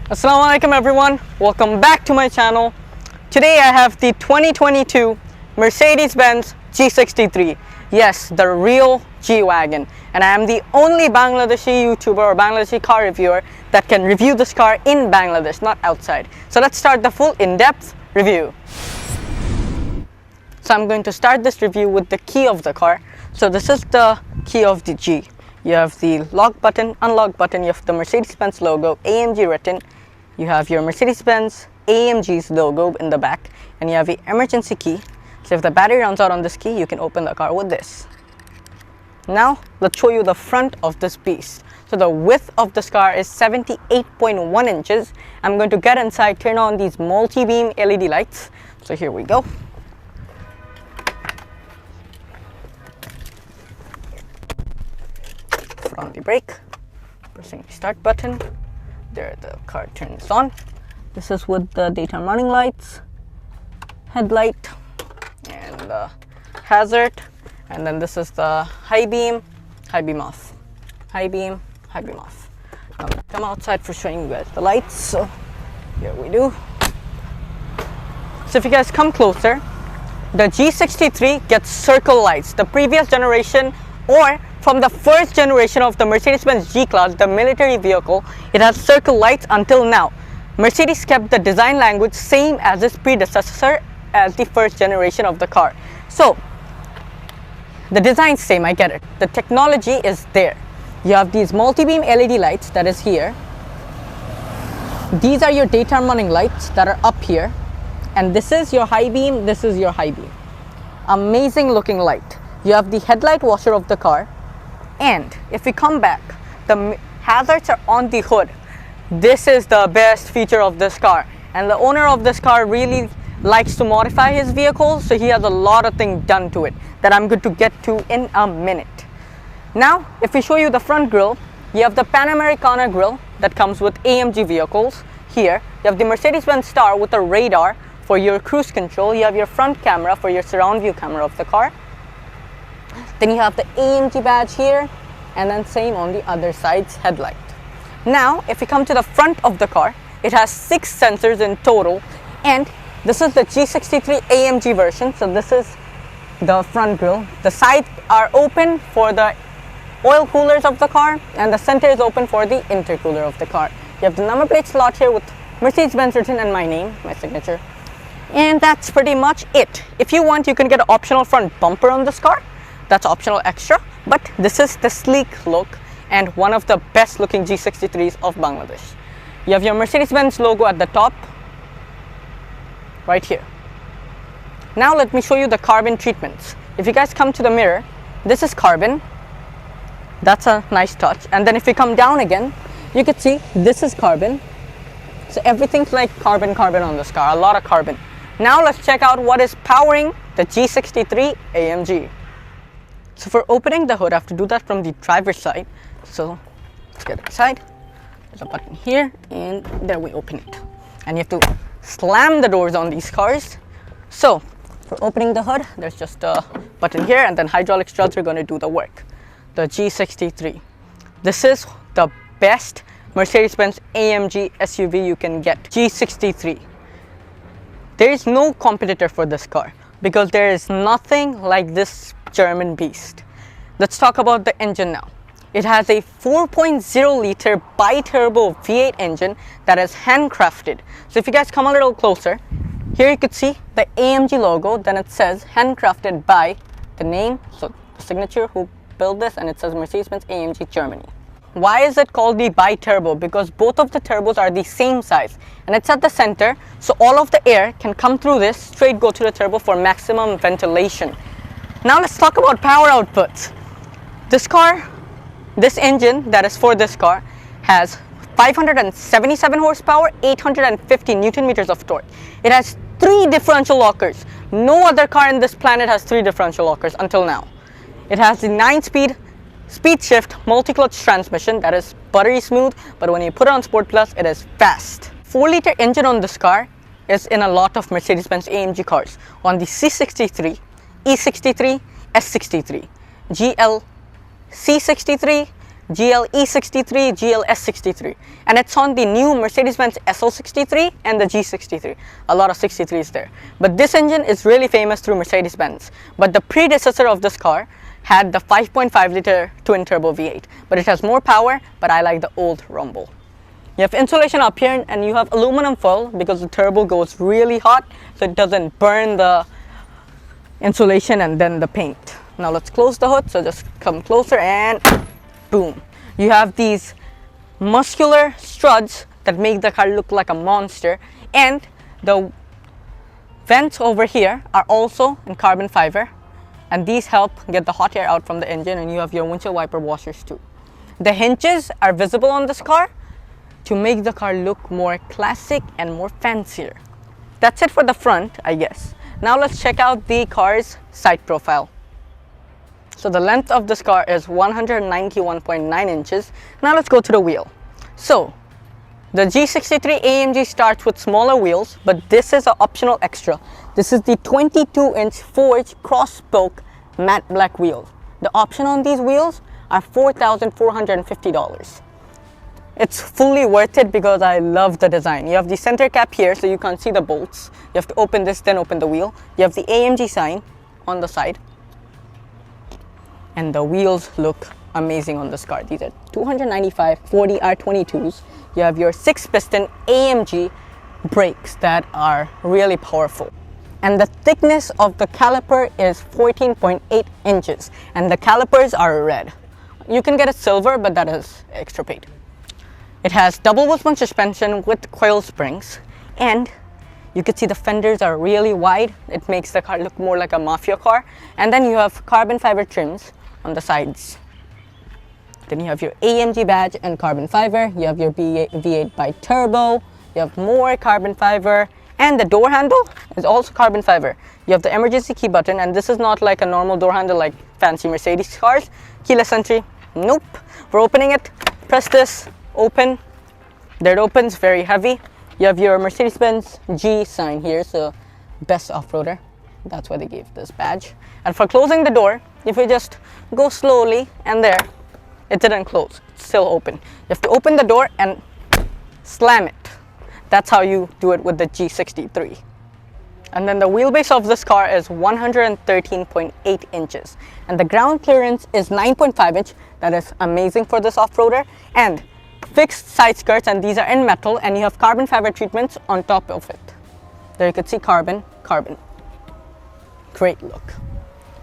Assalamualaikum everyone, welcome back to my channel. Today I have the 2022 Mercedes-Benz G63. Yes, the real G-Wagon. And I am the only Bangladeshi YouTuber or Bangladeshi car reviewer that can review this car in Bangladesh, not outside. So let's start the full in-depth review. So I'm going to start this review with the key of the car. So this is the key of the G. You have the lock button, unlock button, you have the Mercedes-Benz logo, AMG written. You have your Mercedes-Benz AMG's logo in the back, and you have the emergency key. So if the battery runs out on this key, you can open the car with this. Now let's show you the front of this beast. So the width of this car is 78.1 inches. I'm going to get inside, turn on these multi-beam LED lights. So here we go. Put on the brake, pressing the start button. There, the car turns on. This is with the daytime running lights, headlight, and the hazard. And then this is the high beam off, high beam off. Now come outside for showing you guys the lights. So here we do. So if you guys come closer, the G63 gets circle lights. The previous generation, or from the first generation of the Mercedes-Benz G-Class, the military vehicle, it has circle lights until now. Mercedes kept the design language same as its predecessor as the first generation of the car. So the design's same, I get it. The technology is there. You have these multi-beam LED lights that is here. These are your daytime running lights that are up here. And this is your high beam, this is your high beam. Amazing looking light. You have the headlight washer of the car. And if we come back, the hazards are on the hood. This is the best feature of this car. And the owner of this car really likes to modify his vehicle, so he has a lot of things done to it that I'm going to get to in a minute. Now, if we show you the front grille, you have the Panamericana grille that comes with AMG vehicles. Here, you have the Mercedes-Benz Star with a radar for your cruise control. You have your front camera for your surround view camera of the car. Then you have the AMG badge here, and then same on the other side's headlight. Now, if you come to the front of the car, it has 6 sensors in total, and this is the G63 AMG version. So this is the front grille. The sides are open for the oil coolers of the car, and the center is open for the intercooler of the car. You have the number plate slot here with Mercedes-Benz written and my name, my signature. And that's pretty much it. If you want, you can get an optional front bumper on this car. That's optional extra, but this is the sleek look and one of the best looking G63s of Bangladesh. You have your Mercedes-Benz logo at the top, right here. Now let me show you the carbon treatments. If you guys come to the mirror, this is carbon. That's a nice touch. And then if you come down again, you can see this is carbon. So everything's like carbon on this car, a lot of carbon. Now let's check out what is powering the G63 AMG. So for opening the hood, I have to do that from the driver's side. So let's get inside. There's a button here, and there we open it. And you have to slam the doors on these cars. So for opening the hood, there's just a button here, and then hydraulic struts are going to do the work. The G63. This is the best Mercedes-Benz AMG SUV you can get. G63. There is no competitor for this car because there is nothing like this German beast. Let's talk about the engine now. It has a 4.0 liter bi-turbo V8 engine that is handcrafted. So if you guys come a little closer, here you could see the AMG logo, then it says handcrafted by the name, so the signature who built this, and it says Mercedes-Benz AMG Germany. Why is it called the bi-turbo? Because both of the turbos are the same size and it's at the center, so all of the air can come through this, straight go to the turbo for maximum ventilation. Now let's talk about power outputs. This car, this engine that is for this car has 577 horsepower, 850 Newton meters of torque. It has 3 differential lockers. No other car in this planet has 3 differential lockers until now. It has the 9-speed speed shift multi-clutch transmission that is buttery smooth, but when you put it on Sport Plus, it is fast. 4-liter engine on this car is in a lot of Mercedes-Benz AMG cars. On the C63, E63, S63, GL C63, GLE63, GLS63, and it's on the new Mercedes-Benz SL63 and the G63. A lot of 63s there. But this engine is really famous through Mercedes-Benz. But the predecessor of this car had the 5.5 liter twin turbo V8, but it has more power, but I like the old rumble. You have insulation up here and you have aluminum foil because the turbo goes really hot, so it doesn't burn the insulation and then the paint. Now let's close the hood, so just come closer and boom. You have these muscular struts that make the car look like a monster, and the vents over here are also in carbon fiber, and these help get the hot air out from the engine, and you have your windshield wiper washers too. The hinges are visible on this car to make the car look more classic and more fancier. That's it for the front, I guess. Now let's check out the car's side profile. So the length of this car is 191.9 inches. Now let's go to the wheel. So the G63 AMG starts with smaller wheels, but this is an optional extra. This is the 22-inch forged cross-spoke matte black wheels. The option on these wheels are $4,450. It's fully worth it because I love the design. You have the center cap here so you can't see the bolts. You have to open this, then open the wheel. You have the AMG sign on the side. And the wheels look amazing on this car. These are 295 40 R22s. You have your 6-piston AMG brakes that are really powerful. And the thickness of the caliper is 14.8 inches. And the calipers are red. You can get it silver, but that is extra paid. It has double wishbone suspension with coil springs. And you can see the fenders are really wide. It makes the car look more like a mafia car. And then you have carbon fiber trims on the sides. Then you have your AMG badge and carbon fiber. You have your V8 bi-turbo. You have more carbon fiber. And the door handle is also carbon fiber. You have the emergency key button, and this is not like a normal door handle like fancy Mercedes cars. Keyless entry, nope. For opening it, press this, open. There it opens, very heavy. You have your Mercedes-Benz G sign here, so best off-roader. That's why they gave this badge. And for closing the door, if you just go slowly, and there, it didn't close, it's still open. You have to open the door and slam it. That's how you do it with the G63. And then the wheelbase of this car is 113.8 inches. And the ground clearance is 9.5 inch. That is amazing for this off-roader. And fixed side skirts, and these are in metal, and you have carbon fiber treatments on top of it. There you can see carbon. Great look.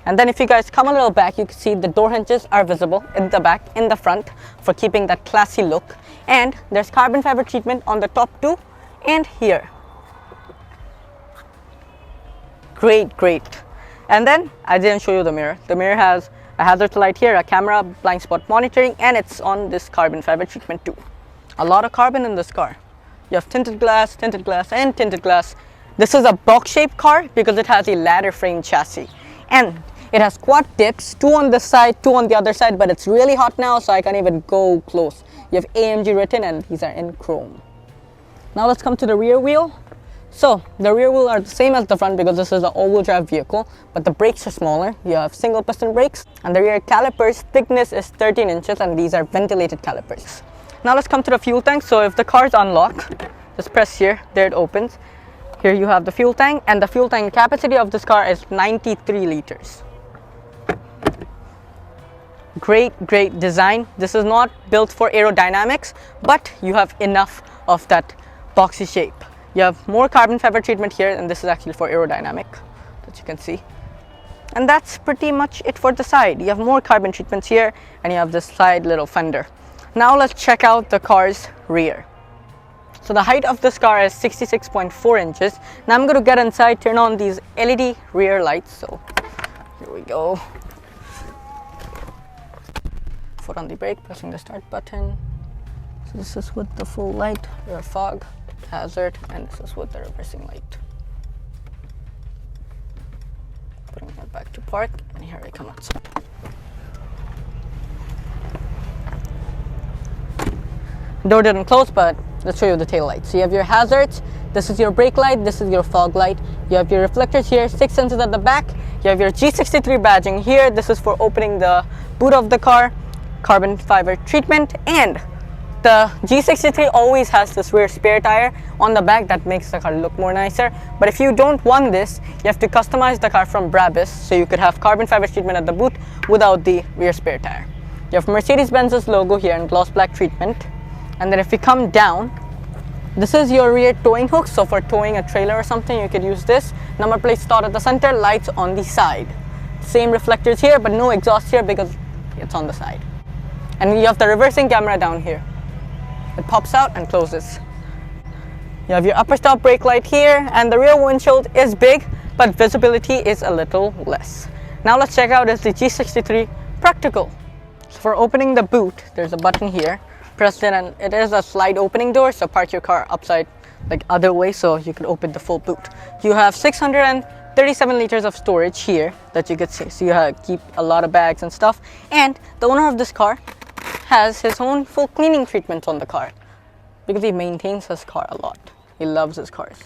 And then if you guys come a little back, you can see the door hinges are visible in the back, in the front, for keeping that classy look. And there's carbon fiber treatment on the top too, and here. Great. And then I didn't show you the mirror. The mirror has a hazard light here, a camera, blind spot monitoring, and it's on this carbon fiber treatment too. A lot of carbon in this car. You have tinted glass, and tinted glass. This is a box-shaped car because it has a ladder frame chassis. And it has quad tips, 2 on this side, 2 on the other side, but it's really hot now, so I can't even go close. You have AMG written, and these are in chrome. Now let's come to the rear wheel. So the rear wheel are the same as the front because this is an all-wheel drive vehicle, but the brakes are smaller. You have single piston brakes, and the rear calipers thickness is 13 inches, and these are ventilated calipers. Now let's come to the fuel tank. So if the car is unlocked, just press here, there it opens. Here you have the fuel tank, and the fuel tank capacity of this car is 93 liters. Great design. This is not built for aerodynamics, but you have enough of that boxy shape. You have more carbon fiber treatment here, and this is actually for aerodynamic, that you can see. And that's pretty much it for the side. You have more carbon treatments here, and you have this side little fender. Now let's check out the car's rear. So the height of this car is 66.4 inches. Now I'm going to get inside, turn on these LED rear lights. So here we go. Foot on the brake, pressing the start button. So this is with the full light, rear fog, hazard, and this is with the reversing light. Putting it back to park, and here I come outside. Door didn't close, but let's show you the tail lights. So you have your hazards, this is your brake light, this is your fog light. You have your reflectors here, 6 sensors at the back. You have your G63 badging here. This is for opening the boot of the car. carbon fiber treatment, and the G63 always has this rear spare tire on the back that makes the car look more nicer. But if you don't want this, you have to customize the car from Brabus, so you could have carbon fiber treatment at the boot without the rear spare tire. You have Mercedes-Benz's logo here in gloss black treatment. And then if you come down, this is your rear towing hook. So for towing a trailer or something, you could use this. Number plate start at the center, lights on the side. Same reflectors here, but no exhaust here because it's on the side. And you have the reversing camera down here. It pops out and closes. You have your upper stop brake light here, and the rear windshield is big, but visibility is a little less. Now let's check out is the G63 practical. So for opening the boot, there's a button here. Press it and it is a slide opening door, so park your car upside like other way so you can open the full boot. You have 637 liters of storage here that you can see, so you keep a lot of bags and stuff. And the owner of this car has his own full cleaning treatment on the car because he maintains his car a lot. He loves his cars.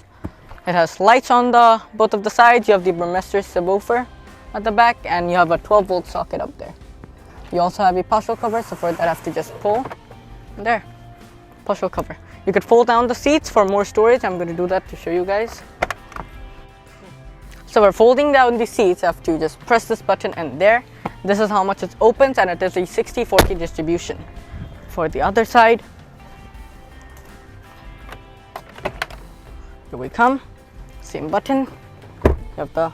It has lights on both of the sides. You have the Burmester subwoofer at the back, and you have a 12-volt socket up there. You also have a partial cover, so for that I have to just pull. There, partial cover. You could fold down the seats for more storage. I'm going to do that to show you guys. So we're folding down the seats. I have to just press this button, and there. This is how much it opens, and it is a 60-40 distribution. For the other side, here we come, same button, you have the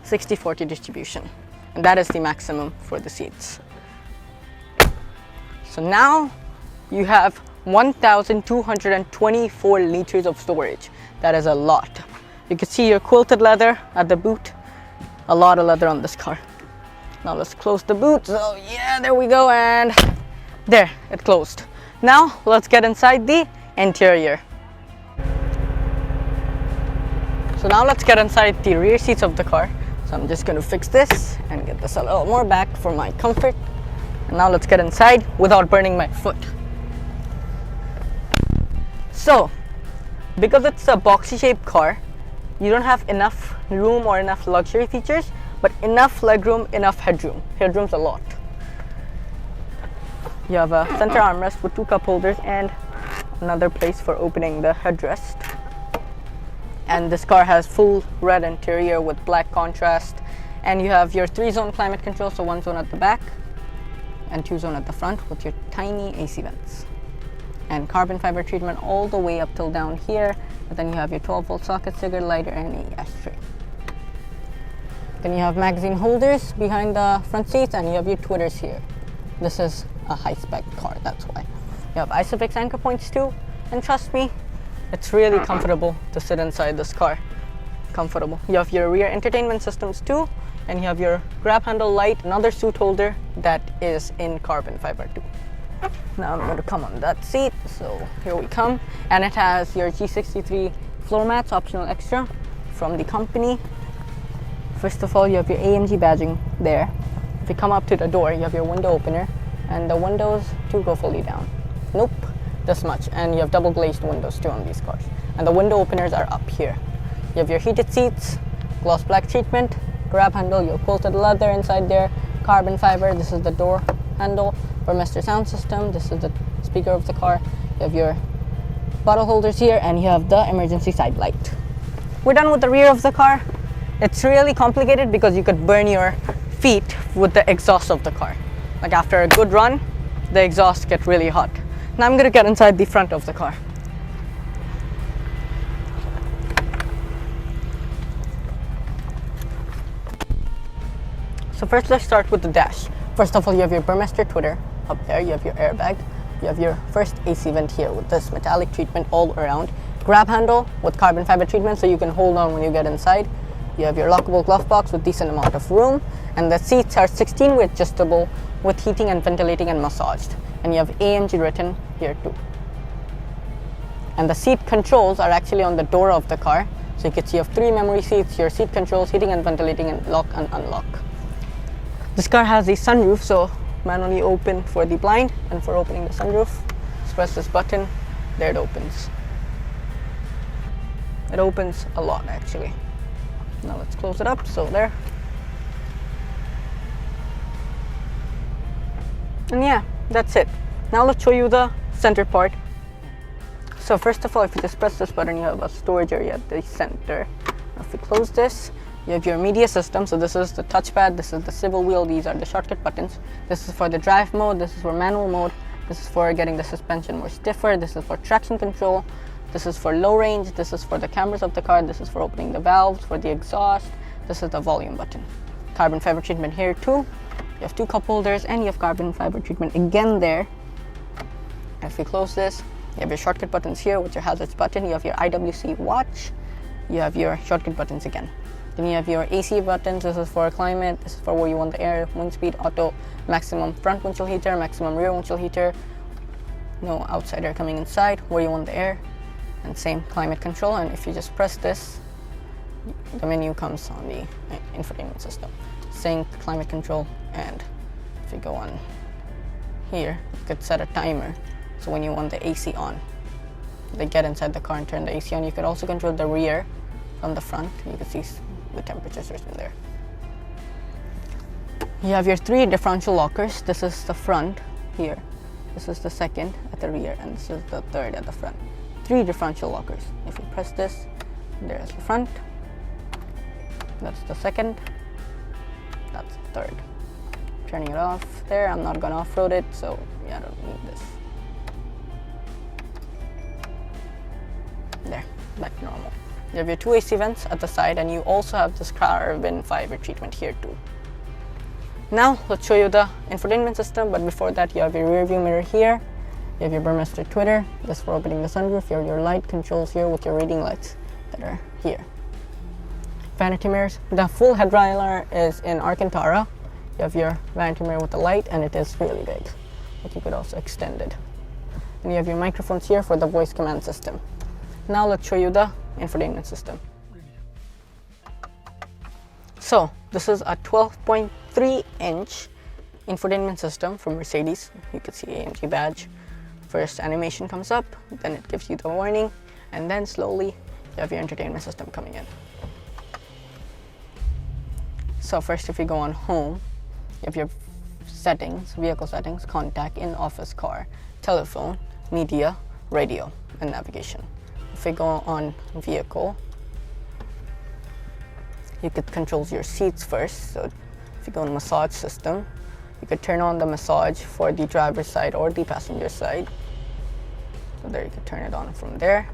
60-40 distribution, and that is the maximum for the seats. So now you have 1,224 liters of storage. That is a lot. You can see your quilted leather at the boot, a lot of leather on this car. Now let's close the boot. So yeah, there we go, and there, it closed. Now let's get inside the interior. So now let's get inside the rear seats of the car. So I'm just going to fix this and get this a little more back for my comfort. And now let's get inside without burning my foot. So because it's a boxy shaped car, you don't have enough room or enough luxury features, but enough legroom, enough headroom. Headroom's a lot. You have a center armrest with 2 cup holders and another place for opening the headrest. And this car has full red interior with black contrast. And you have your 3-zone climate control, so 1 zone at the back and 2 zone at the front with your tiny AC vents. And carbon fiber treatment all the way up till down here. And then you have your 12-volt socket, cigarette lighter, and a ashtray. Then you have magazine holders behind the front seats, and you have your tweeters here. This is a high-spec car, that's why. You have ISOFIX anchor points too, and trust me, it's really comfortable to sit inside this car. Comfortable. You have your rear entertainment systems too, and you have your grab handle light, another suit holder that is in carbon fiber too. Now I'm going to come on that seat, so here we come. And it has your G63 floor mats, optional extra from the company. First of all, you have your AMG badging there. If you come up to the door, you have your window opener, and the windows do go fully down. Nope, this much. And you have double glazed windows too on these cars. And the window openers are up here. You have your heated seats, gloss black treatment, grab handle, your quilted leather inside there, carbon fiber. This is the door handle. Burmester sound system. This is the speaker of the car. You have your bottle holders here, and you have the emergency side light. We're done with the rear of the car. It's really complicated because you could burn your feet with the exhaust of the car. Like after a good run, the exhaust gets really hot. Now I'm going to get inside the front of the car. So first let's start with the dash. First of all, you have your Burmester tweeter up there. You have your airbag. You have your first AC vent here with this metallic treatment all around. Grab handle with carbon fiber treatment so you can hold on when you get inside. You have your lockable glove box with decent amount of room, and the seats are 16-way adjustable with heating and ventilating and massaged. And you have AMG written here too. And the seat controls are actually on the door of the car. So you can see you have 3 memory seats, your seat controls, heating and ventilating, and lock and unlock. This car has a sunroof, so manually open for the blind, and for opening the sunroof, just press this button, there it opens. It opens a lot actually. Now let's close it up, so there. And yeah, that's it. Now let's show you the center part. So first of all, if you just press this button, you have a storage area at the center. Now if you close this, you have your media system. So this is the touchpad, this is the swivel wheel, these are the shortcut buttons. This is for the drive mode, this is for manual mode, this is for getting the suspension more stiffer, this is for traction control, this is for low range, this is for the cameras of the car, this is for opening the valves, for the exhaust, this is the volume button. Carbon fiber treatment here too. You have two cup holders and you have carbon fiber treatment again there. If you close this, you have your shortcut buttons here with your hazards button, you have your IWC watch, you have your shortcut buttons again. Then you have your AC buttons, this is for climate, this is for where you want the air, wind speed, auto, maximum front windshield heater, maximum rear windshield heater, no outside air coming inside, where you want the air, and same climate control. And if you just press this, the menu comes on the infotainment system, saying climate control. And if you go on here, you could set a timer. So when you want the AC on, they get inside the car and turn the AC on. You could also control the rear from the front. You can see the temperature source in there. You have your 3 differential lockers. This is the front here. This is the second at the rear, and this is the third at the front. 3 differential lockers. If you press this, there's the front. That's the second. That's the third. Turning it off there. I'm not gonna off-road it, so yeah, I don't need this. There, back to normal. You have your 2 AC vents at the side, and you also have this carbon fiber treatment here too. Now let's show you the infotainment system, but before that you have your rear view mirror here. You have your Burmester tweeter, this for opening the sunroof. You have your light controls here with your reading lights that are here. Vanity mirrors. The full headliner is in Alcantara. You have your vanity mirror with the light, and it is really big, but you could also extend it. And you have your microphones here for the voice command system. Now let's show you the infotainment system. So this is a 12.3-inch infotainment system from Mercedes. You can see AMG badge. First animation comes up, then it gives you the warning, and then slowly you have your entertainment system coming in. So first, if you go on home, you have your settings, vehicle settings, contact, in office, car, telephone, media, radio, and navigation. If we go on vehicle, you could control your seats first. So if you go on massage system, you could turn on the massage for the driver's side or the passenger side. So there, you could turn it on from there.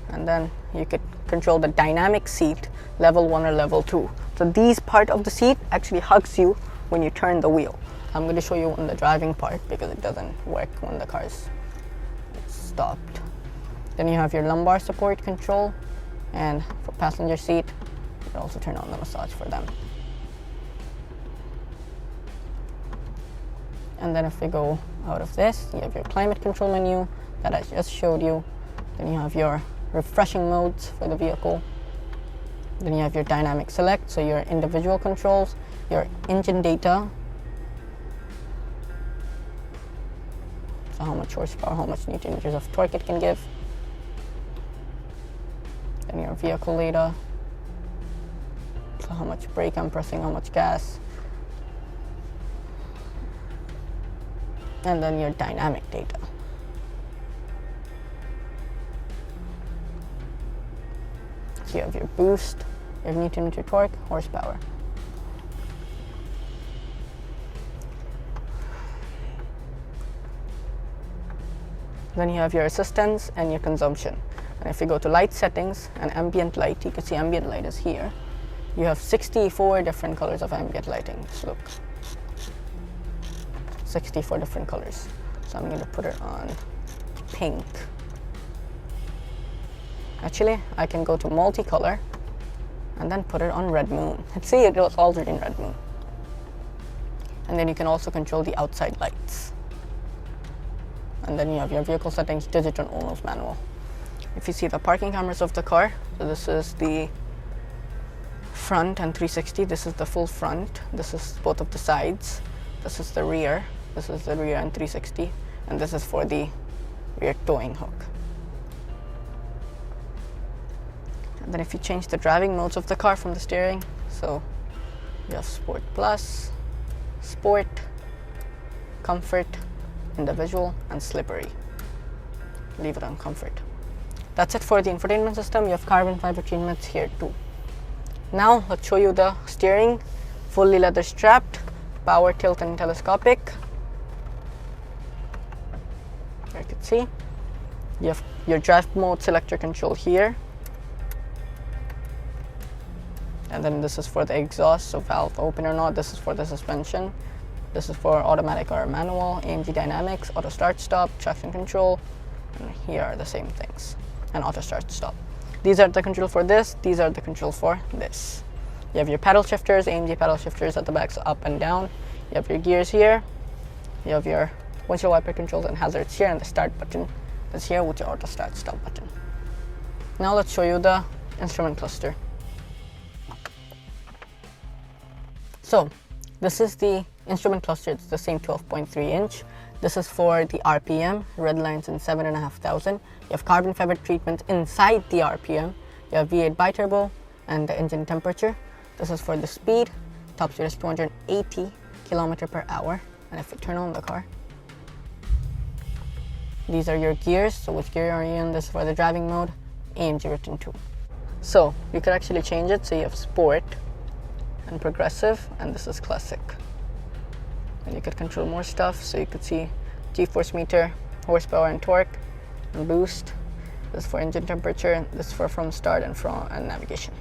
And then you could control the dynamic seat, level 1 or level 2. So these part of the seat actually hugs you when you turn the wheel. I'm going to show you on the driving part because it doesn't work when the car is stopped. Then you have your lumbar support control, and for passenger seat, you can also turn on the massage for them. And then if we go out of this, you have your climate control menu that I just showed you. Then you have your refreshing modes for the vehicle. Then you have your dynamic select, so your individual controls, your engine data, so how much horsepower, how much newton meters of torque it can give. Then your vehicle data, so how much brake I'm pressing, how much gas. And then your dynamic data. So you have your boost, your newton meter torque, horsepower. Then you have your assistance and your consumption. And if you go to light settings and ambient light, you can see ambient light is here. You have 64 different colors of ambient lighting. Just look. 64 different colors. So I'm going to put it on pink. Actually, I can go to multicolor and then put it on red moon. Let's see, it was already in red moon. And then you can also control the outside lights. And then you have your vehicle settings, digital and almost manual. If you see the parking cameras of the car, so this is the front and 360. This is the full front. This is both of the sides. This is the rear. This is the rear and 360. And this is for the rear towing hook. And then if you change the driving modes of the car from the steering, so you have Sport Plus, Sport, comfort, individual, and slippery. Leave it on comfort. That's it for the infotainment system. You have carbon fiber treatments here too. Now let's show you the steering. Fully leather strapped, power tilt and telescopic. You can see you have your drive mode selector control here, and then this is for the exhaust, so valve open or not. This is for the suspension. This is for automatic or manual, AMG dynamics, auto start stop, traction control, and here are the same things, and auto start stop. These are the control for this, these are the control for this. You have your paddle shifters, AMG paddle shifters at the back, so up and down. You have your gears here. You have your windshield wiper controls and hazards here, and the start button is here with your auto start stop button. Now let's show you the instrument cluster. So this is the instrument cluster. It's the same 12.3 inch. This is for the RPM, red lines in 7,500. You have carbon fiber treatment inside the RPM. You have V8 biturbo and the engine temperature. This is for the speed. Top speed is 280 km per hour. And if you turn on the car, these are your gears. So which gear are you in? This is for the driving mode, AMG written too. So you could actually change it. So you have sport and progressive, and this is classic. And you could control more stuff. So you could see G-force meter, horsepower and torque, and boost. This is for engine temperature. This is for from start and from and navigation.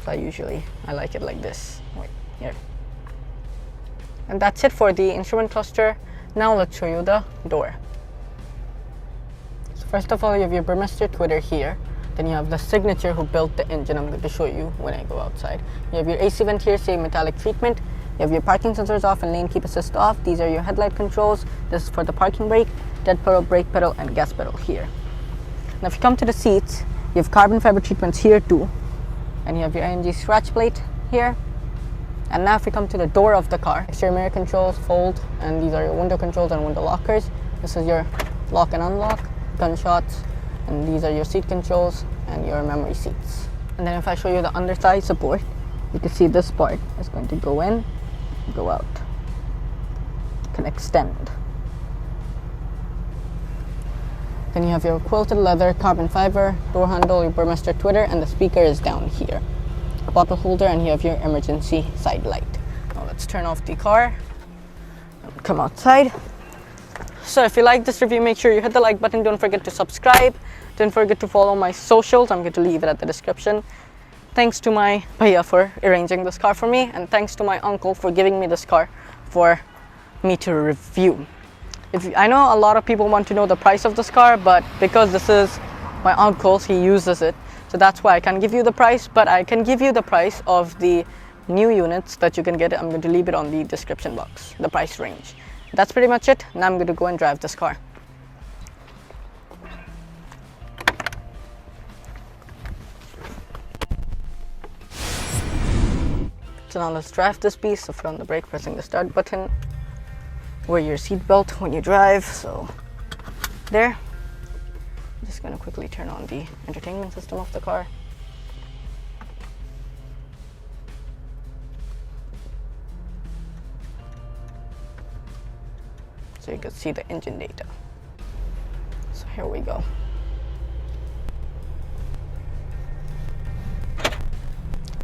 So I like it like this, right here. And that's it for the instrument cluster. Now let's show you the door. So first of all, you have your Burmester Twitter here. Then you have the signature who built the engine. I'm going to show you when I go outside. You have your AC vent here, same metallic treatment. You have your parking sensors off and lane keep assist off. These are your headlight controls. This is for the parking brake, dead pedal, brake pedal, and gas pedal here. Now if you come to the seats, you have carbon fiber treatments here too. And you have your AMG scratch plate here. And now if we come to the door of the car, exterior mirror controls, fold, and these are your window controls and window lockers. This is your lock and unlock, gunshots, and these are your seat controls and your memory seats. And then if I show you the underside support, you can see this part is going to go in, go out, can extend. Then you have your quilted leather, carbon fiber, door handle, your Burmester Twitter, and the speaker is down here. A bottle holder, and you have your emergency side light. Now let's turn off the car and come outside. So if you like this review, make sure you hit the like button. Don't forget to subscribe. Don't forget to follow my socials. I'm going to leave it at the description. Thanks to my bhaiya for arranging this car for me, and thanks to my uncle for giving me this car for me to review. I know a lot of people want to know the price of this car, but because this is my uncle's, he uses it. So that's why I can't give you the price, but I can give you the price of the new units that you can get. I'm going to leave it on the description box, the price range. That's pretty much it. Now I'm going to go and drive this car. So now let's drive this piece. So foot on the brake, pressing the start button. Wear your seat belt when you drive. So there. I'm just going to quickly turn on the entertainment system of the car. So you can see the engine data. So here we go.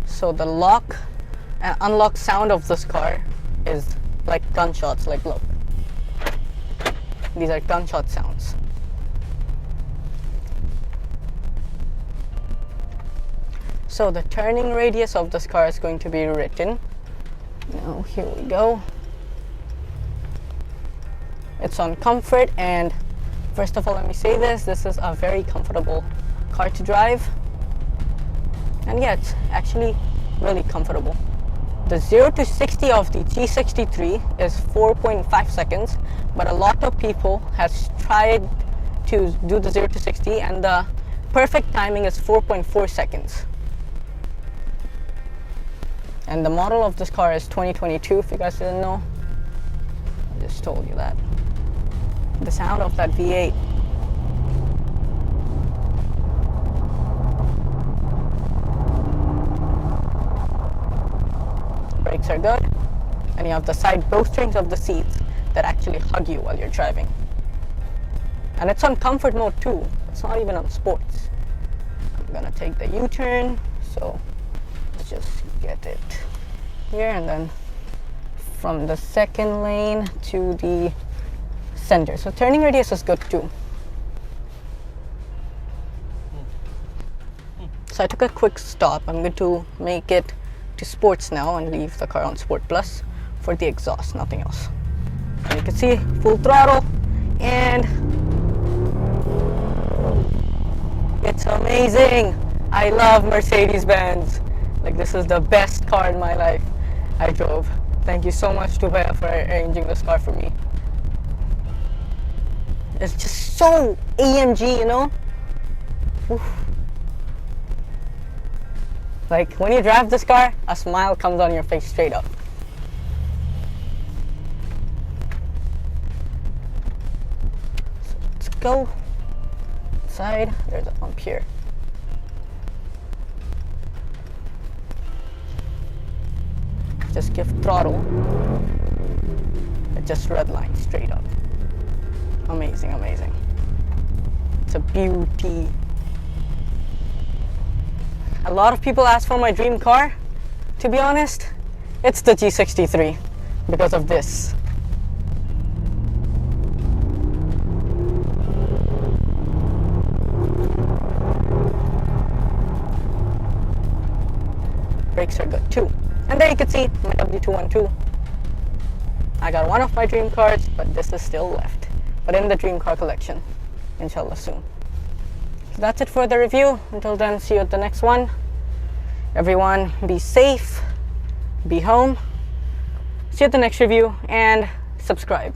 So the lock and unlock sound of this car is like gunshots, like look. These are gunshot sounds. So the turning radius of this car is going to be written. Now here we go. It's on comfort, and first of all, let me say this is a very comfortable car to drive. And yeah, it's actually really comfortable. The 0 to 60 of the G63 is 4.5 seconds, but a lot of people has tried to do the 0 to 60, and the perfect timing is 4.4 seconds. And the model of this car is 2022, if you guys didn't know. I just told you that. The sound of that V8. Brakes are good. And you have the side bowstrings of the seats. that actually hug you while you're driving. And it's on comfort mode too. It's not even on sports. I'm gonna take the U-turn, so let's just get it here, and then from the second lane to the center. So turning radius is good too. So I took a quick stop. I'm going to make it to sports now and leave the car on Sport Plus for the exhaust, nothing else. And you can see full throttle, and it's amazing. I love Mercedes-Benz. Like, this is the best car in my life I drove. Thank you so much to Bea for arranging this car for me. It's just so AMG, you know? Oof. Like, when you drive this car, a smile comes on your face straight up. So let's go inside. There's a pump here. Just give throttle. It just red line straight up. Amazing, amazing. It's a beauty. A lot of people ask for my dream car. To be honest, it's the G63 because of this. Brakes are good too. And there you can see my W212. I got one of my dream cars, but this is still left. But in the dream car collection, inshallah soon. So that's it for the review. Until then, see you at the next one. Everyone, be safe, be home. See you at the next review, and subscribe.